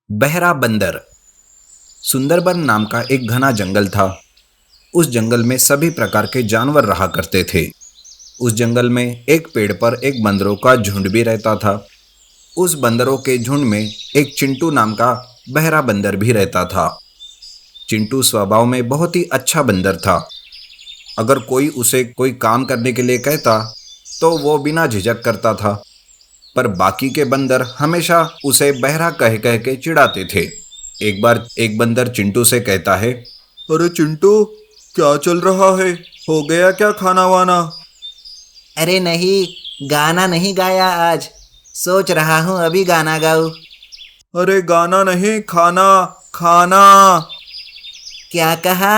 बहरा बंदर। सुंदरबन नाम का एक घना जंगल था। उस जंगल में सभी प्रकार के जानवर रहा करते थे। उस जंगल में एक पेड़ पर एक बंदरों का झुंड भी रहता था। उस बंदरों के झुंड में एक चिंटू नाम का बहरा बंदर भी रहता था। चिंटू स्वभाव में बहुत ही अच्छा बंदर था। अगर कोई उसे कोई काम करने के लिए कहता तो वो बिना झिझक करता था। पर बाकी के बंदर हमेशा उसे बहरा कह कह के चिढ़ाते थे। एक बार एक बंदर चिंटू से कहता है, अरे चिंटू, क्या चल रहा है? हो गया क्या खाना वाना? अरे नहीं, गाना नहीं गाया आज। सोच रहा हूँ अभी गाना गाऊं। अरे गाना नहीं, खाना खाना। क्या कहा?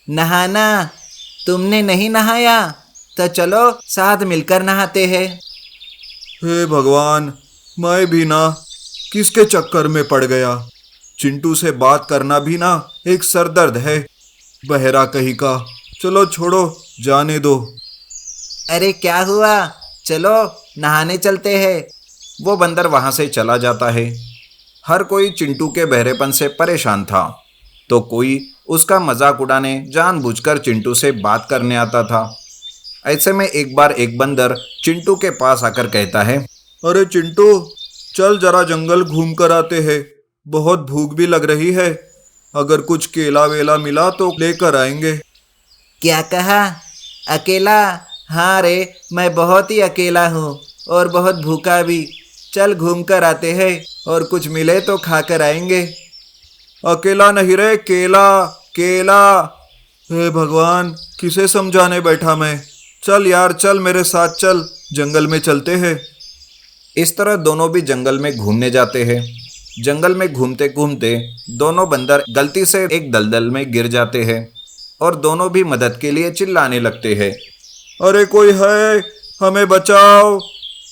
नहाना? तुमने नहीं नहाया तो चलो साथ मिलकर नहाते हैं। हे भगवान, मैं भी ना किसके चक्कर में पड़ गया। चिंटू से बात करना भी ना एक सरदर्द है। बहरा कहीं का। चलो छोड़ो, जाने दो। अरे क्या हुआ? चलो नहाने चलते हैं। वो बंदर वहां से चला जाता है। हर कोई चिंटू के बहरेपन से परेशान था, तो कोई उसका मजाक उड़ाने जानबूझकर चिंटू से बात करने आता था। ऐसे में एक बार एक बंदर चिंटू के पास आकर कहता है, अरे चिंटू, चल जरा जंगल घूम कर आते हैं। बहुत भूख भी लग रही है। अगर कुछ केला वेला मिला तो लेकर आएंगे। क्या कहा? अकेला? हाँ रे, मैं बहुत ही अकेला हूँ और बहुत भूखा भी। चल घूम कर आते हैं और कुछ मिले तो खा कर आएंगे। अकेला नहीं रे, केला केला। हे भगवान, किसे समझाने बैठा मैं। चल यार, चल मेरे साथ चल, जंगल में चलते हैं। इस तरह दोनों भी जंगल में घूमने जाते हैं। जंगल में घूमते घूमते दोनों बंदर गलती से एक दलदल में गिर जाते हैं और दोनों भी मदद के लिए चिल्लाने लगते हैं। अरे कोई है? हमें बचाओ,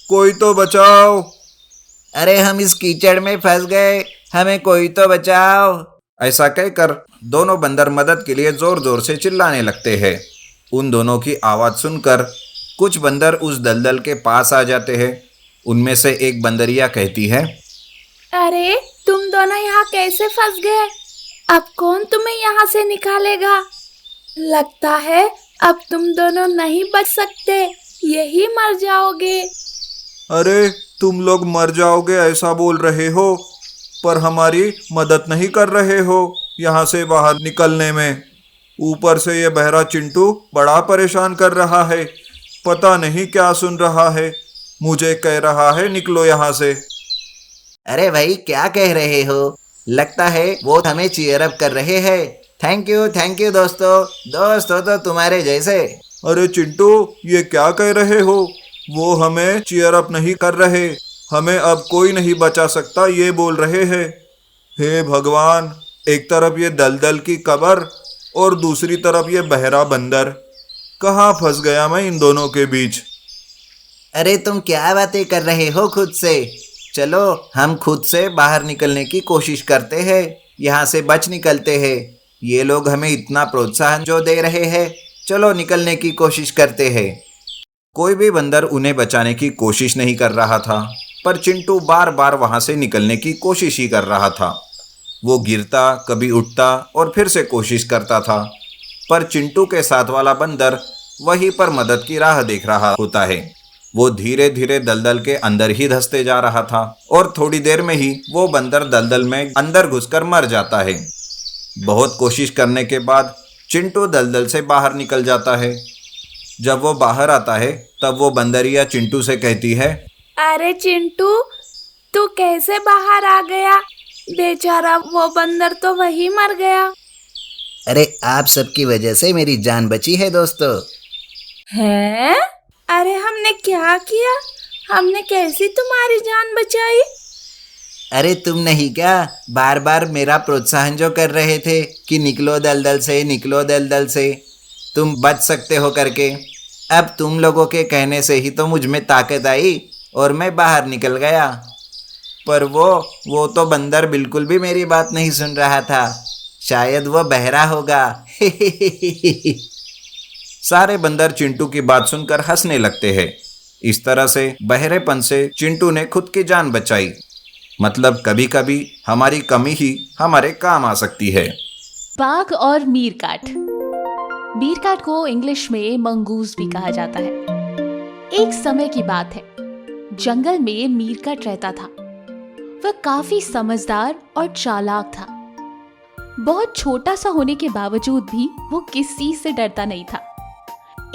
कोई तो बचाओ। अरे हम इस कीचड़ में फंस गए, हमें कोई तो बचाओ। ऐसा कहकर दोनों बंदर मदद के लिए जोर जोर से चिल्लाने लगते हैं। उन दोनों की आवाज़ सुनकर कुछ बंदर उस दलदल के पास आ जाते हैं। उनमें से एक बंदरिया कहती है, अरे तुम दोनों यहाँ कैसे फंस गए? अब कौन तुम्हें यहाँ से निकालेगा? लगता है अब तुम दोनों नहीं बच सकते, यही मर जाओगे। अरे तुम लोग मर जाओगे ऐसा बोल रहे हो, पर हमारी मदद नहीं कर रहे हो यहाँ से बाहर निकलने में। ऊपर से ये बहरा चिंटू बड़ा परेशान कर रहा है। पता नहीं क्या सुन रहा है। मुझे कह रहा है निकलो यहाँ से। अरे भाई क्या कह रहे हो? लगता है वो हमें चीयर अप कर रहे हैं। थैंक यू दोस्तों। दोस्तों तो तुम्हारे जैसे। अरे चिंटू, ये क्या कह रहे हो? वो हमें चीयर अप नहीं कर रहे। हमें अब कोई नहीं बचा सकता ये बोल रहे हैं। हे भगवान, एक तरफ ये दलदल की कब्र और दूसरी तरफ ये बहरा बंदर। कहाँ फंस गया मैं इन दोनों के बीच। अरे तुम क्या बातें कर रहे हो खुद से? चलो हम खुद से बाहर निकलने की कोशिश करते हैं, यहाँ से बच निकलते हैं। ये लोग हमें इतना प्रोत्साहन जो दे रहे हैं, चलो निकलने की कोशिश करते हैं। कोई भी बंदर उन्हें बचाने की कोशिश नहीं कर रहा था, पर चिंटू बार बार वहां से निकलने की कोशिश ही कर रहा था। वो गिरता, कभी उठता और फिर से कोशिश करता था, पर चिंटू के साथ वाला बंदर वहीं पर मदद की राह देख रहा होता है। वो धीरे धीरे दलदल के अंदर ही धंसते जा रहा था और थोड़ी देर में ही वो बंदर दलदल में अंदर घुसकर मर जाता है। बहुत कोशिश करने के बाद चिंटू दलदल से बाहर निकल जाता है। जब वो बाहर आता है तब वो बंदरिया चिंटू से कहती है, अरे चिंटू, तू कैसे बाहर आ गया? बेचारा वो बंदर तो वही मर गया। अरे आप सबकी वजह से मेरी जान बची है दोस्तों। हैं? अरे हमने क्या किया? हमने कैसी तुम्हारी जान बचाई? अरे तुम नहीं क्या बार बार मेरा प्रोत्साहन जो कर रहे थे कि निकलो दलदल से, निकलो दलदल से, तुम बच सकते हो करके। अब तुम लोगों के कहने से ही तो मुझ में ताकत आई और मैं बाहर निकल गया। पर वो तो बंदर बिल्कुल भी मेरी बात नहीं सुन रहा था। शायद वो बहरा होगा। सारे बंदर चिंटू की बात सुनकर हंसने लगते हैं। इस तरह से बहरेपन से चिंटू ने खुद की जान बचाई। मतलब कभी कभी हमारी कमी ही हमारे काम आ सकती है। बाघ और मीरकाट। मीरकाट को इंग्लिश में मंगूस भी कहा जाता है। एक समय की बात है, जंगल में मीरकाट रहता था। वह काफी समझदार और चालाक था। बहुत छोटा सा होने के बावजूद भी वो किसी से डरता नहीं था।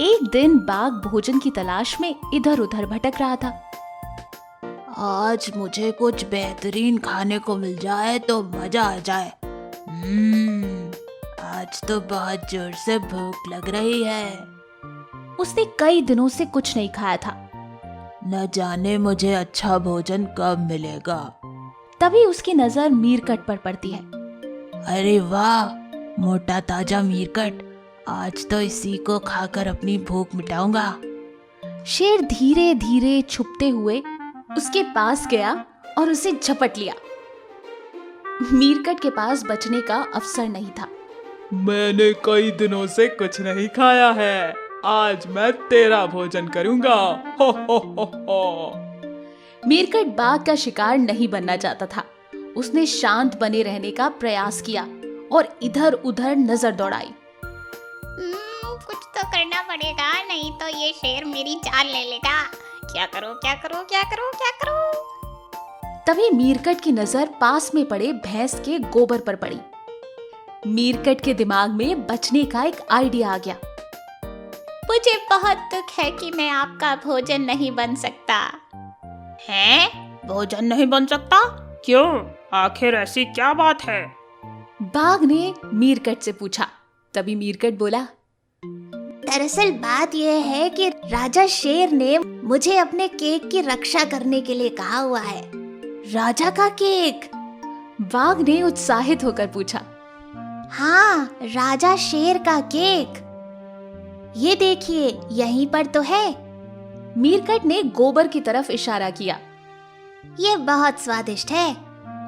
एक दिन बाघ भोजन की तलाश में इधर उधर भटक रहा था। आज मुझे कुछ बेहतरीन खाने को मिल जाए तो मजा आ जाए। आज तो बहुत जोर से भूख लग रही है। उसने कई दिनों से कुछ नहीं खाया था। न जाने मुझे अच्छा भोजन कब मिलेगा। तभी उसकी नजर मीरकट पर पड़ती है। अरे वाह, मोटा ताजा मीरकट। आज तो इसी को खाकर अपनी भूख मिटाऊंगा। शेर धीरे धीरे छुपते हुए उसके पास गया और उसे झपट लिया। मीरकट के पास बचने का अवसर नहीं था। मैंने कई दिनों से कुछ नहीं खाया है, आज मैं तेरा भोजन करूंगा। हो हो। मीरकट बाघ का शिकार नहीं बनना चाहता था। उसने शांत बने रहने का प्रयास किया और इधर उधर नजर दौड़ाई। कुछ तो करना पड़ेगा, नहीं तो ये शेर मेरी जान ले लेगा। क्या करूं, क्या करूं, क्या करूं, क्या करूं? तभी मीरकट की नजर पास में पड़े भैंस के गोबर पर पड़ी। मीरकट के दिमाग में बचने का एक आइडिया आ गया। मुझे बहुत दुख है कि मैं आपका भोजन नहीं बन सकता। हैं? भोजन नहीं बन सकता? क्यों? आखिर ऐसी क्या बात है? बाघ ने मीरकट से पूछा। तभी मीरकट बोला, दरअसल बात यह है कि राजा शेर ने मुझे अपने केक की रक्षा करने के लिए कहा हुआ है। राजा का केक? बाघ ने उत्साहित होकर पूछा। हाँ, राजा शेर का केक। ये देखिए, यहीं पर तो है। मीरकट ने गोबर की तरफ इशारा किया। ये बहुत स्वादिष्ट है।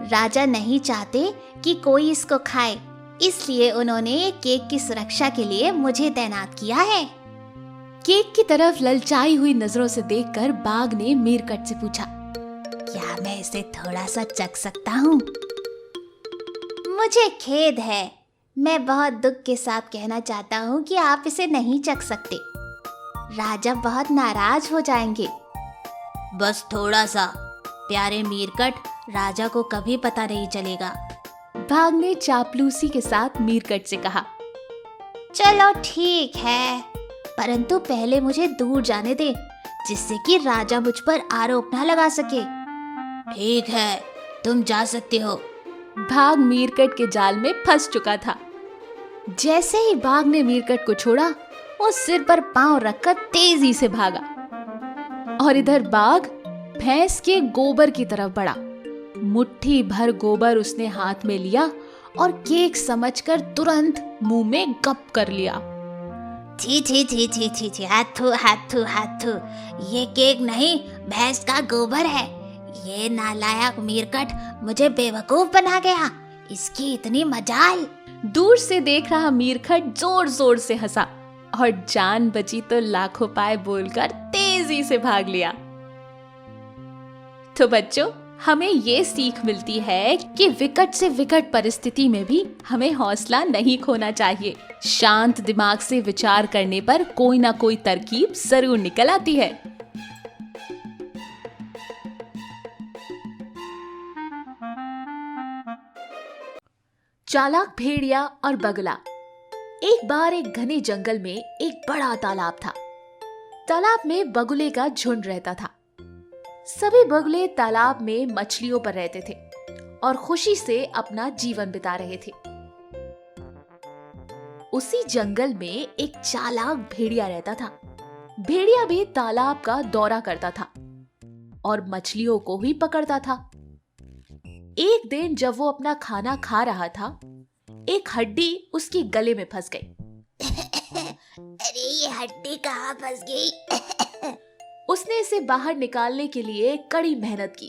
राजा नहीं चाहते कि कोई इसको खाए, इसलिए उन्होंने केक की सुरक्षा के लिए मुझे तैनात किया है। केक की तरफ ललचाई हुई नजरों से देखकर बाघ ने मीरकट से पूछा, क्या मैं इसे थोड़ा सा चख सकता हूँ? मुझे खेद है, मैं बहुत दुख के साथ कहना चाहता हूँ कि आप इसे नहीं चख सकते। राजा बहुत नाराज हो जाएंगे। बस थोड़ा सा। प्यारे मीरकट, राजा को कभी पता नहीं चलेगा। बाघ ने चापलूसी के साथ मीरकट से कहा। चलो ठीक है, परंतु पहले मुझे दूर जाने दे, जिससे कि राजा मुझ पर आरोप न लगा सके। ठीक है, तुम जा सकते हो। बाघ मीरकट के जाल में फंस चुका था। जैसे ही बाघ ने मीरकट को छोड़ा, वो सिर पर पांव रखकर तेजी से भागा और इधर बाघ भैंस के गोबर की तरफ बढ़ा। मुट्ठी भर गोबर उसने हाथ में लिया और केक समझकर तुरंत मुंह में गप कर लिया। छी छी छी छी छी छी, हाथू हाथू हाथू, ये केक नहीं, भैंस का गोबर है। ये नालायक मीरकट मुझे बेवकूफ बना गया। इसकी इतनी मजाल। दूर से देख रहा मीरकट जोर जोर से हंसा और जान बची तो लाखों पाए बोलकर तेजी से भाग लिया। तो बच्चों, हमें ये सीख मिलती है कि विकट से विकट परिस्थिति में भी हमें हौसला नहीं खोना चाहिए। शांत दिमाग से विचार करने पर कोई ना कोई तरकीब जरूर निकल आती है। चालाक भेड़िया और बगुला। एक बार एक घने जंगल में एक बड़ा तालाब था। तालाब में बगुले का झुंड रहता था। सभी बगुले तालाब में मछलियों पर रहते थे और खुशी से अपना जीवन बिता रहे थे। उसी जंगल में एक चालाक भेड़िया रहता था। भेड़िया भी तालाब का दौरा करता था और मछलियों को ही पकड़ता था। एक दिन जब वो अपना खाना खा रहा था, एक हड्डी उसके गले में फंस गई। अरे ये हड्डी कहाँ फंस गई? उसने इसे बाहर निकालने के लिए कड़ी मेहनत की।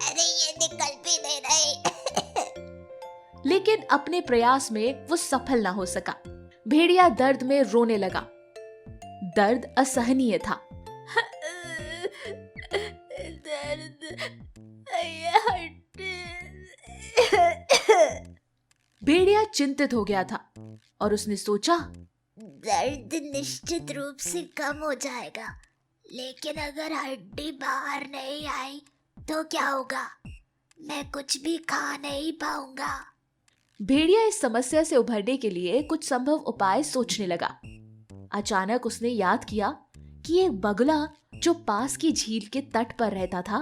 अरे ये निकल भी नहीं रही। लेकिन अपने प्रयास में वो सफल ना हो सका। भेड़िया दर्द में रोने लगा। दर्द असहनीय था। दर्द, ये हड्डी। भेड़िया चिंतित हो गया था और उसने सोचा, दर्द निश्चित रूप से कम हो जाएगा, लेकिन अगर हड्डी बाहर नहीं आई तो क्या होगा? मैं कुछ भी खा नहीं पाऊंगा। भेड़िया इस समस्या से उभरने के लिए कुछ संभव उपाय सोचने लगा। अचानक उसने याद किया कि एक बगुला जो पास की झील के तट पर रहता था,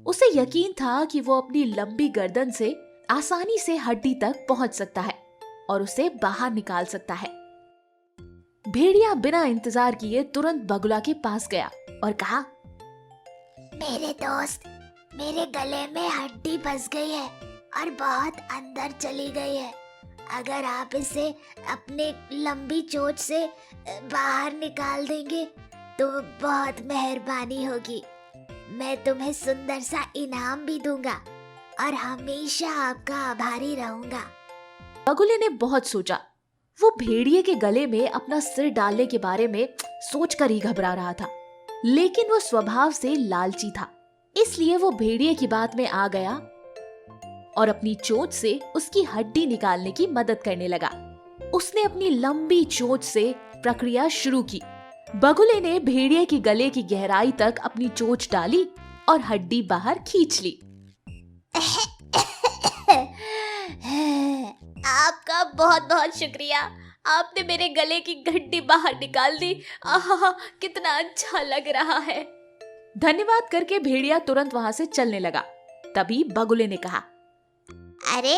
उसे यकीन था कि वो अपनी लंबी गर्दन से आसानी से हड्डी तक पहुंच सकता है और उसे बाहर निकाल सकता है। भेड़िया बिना इंतजार किए तुरंत बगुला के पास गया और कहा, मेरे दोस्त, मेरे गले में हड्डी फंस गई है और बहुत अंदर चली गई है। अगर आप इसे अपने लंबी चोंच से बाहर निकाल देंगे तो बहुत मेहरबानी होगी। मैं तुम्हें सुंदर सा इनाम भी दूंगा और हमेशा आपका आभारी रहूंगा। बगुले ने बहुत सोचा। वो भेड़िए के गले में अपना सिर डालने के बारे में सोचकर ही घबरा रहा था, लेकिन वो स्वभाव से लालची था, इसलिए वो भेड़िए की बात में आ गया और अपनी चोंच से उसकी हड्डी निकालने की मदद करने लगा। उसने अपनी लंबी चोंच से प्रक्रिया शुरू की। बगुले ने भेड़िए के गले की गहराई तक अपनी चोंच डाली और हड्डी बाहर खींच ली। आपका बहुत बहुत शुक्रिया, आपने मेरे गले की हड्डी बाहर निकाल दी। आहा, कितना अच्छा लग रहा है। धन्यवाद करके भेड़िया तुरंत वहां से चलने लगा। तभी बगुले ने कहा, अरे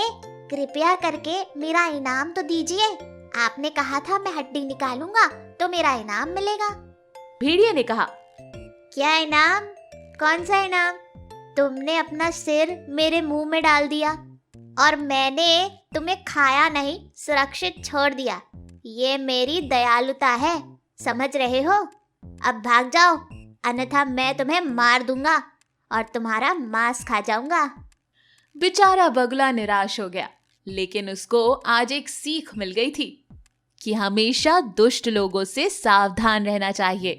कृपया करके मेरा इनाम तो दीजिए। आपने कहा था मैं हड्डी निकालूंगा तो मेरा इनाम मिलेगा। भेड़िए ने कहा, क्या इनाम? कौन सा इनाम? तुमने अपना सिर मेरे मुंह में डाल दिया और मैंने तुम्हें खाया नहीं, सुरक्षित छोड़ दिया। ये मेरी दयालुता है, समझ रहे हो? अब भाग जाओ, अन्यथा मैं तुम्हें मार दूंगा और तुम्हारा मांस खा जाऊंगा। बेचारा बगुला निराश हो गया, लेकिन उसको आज एक सीख मिल गई थी कि हमेशा दुष्ट लोगों से सावधान रहना चाहिए।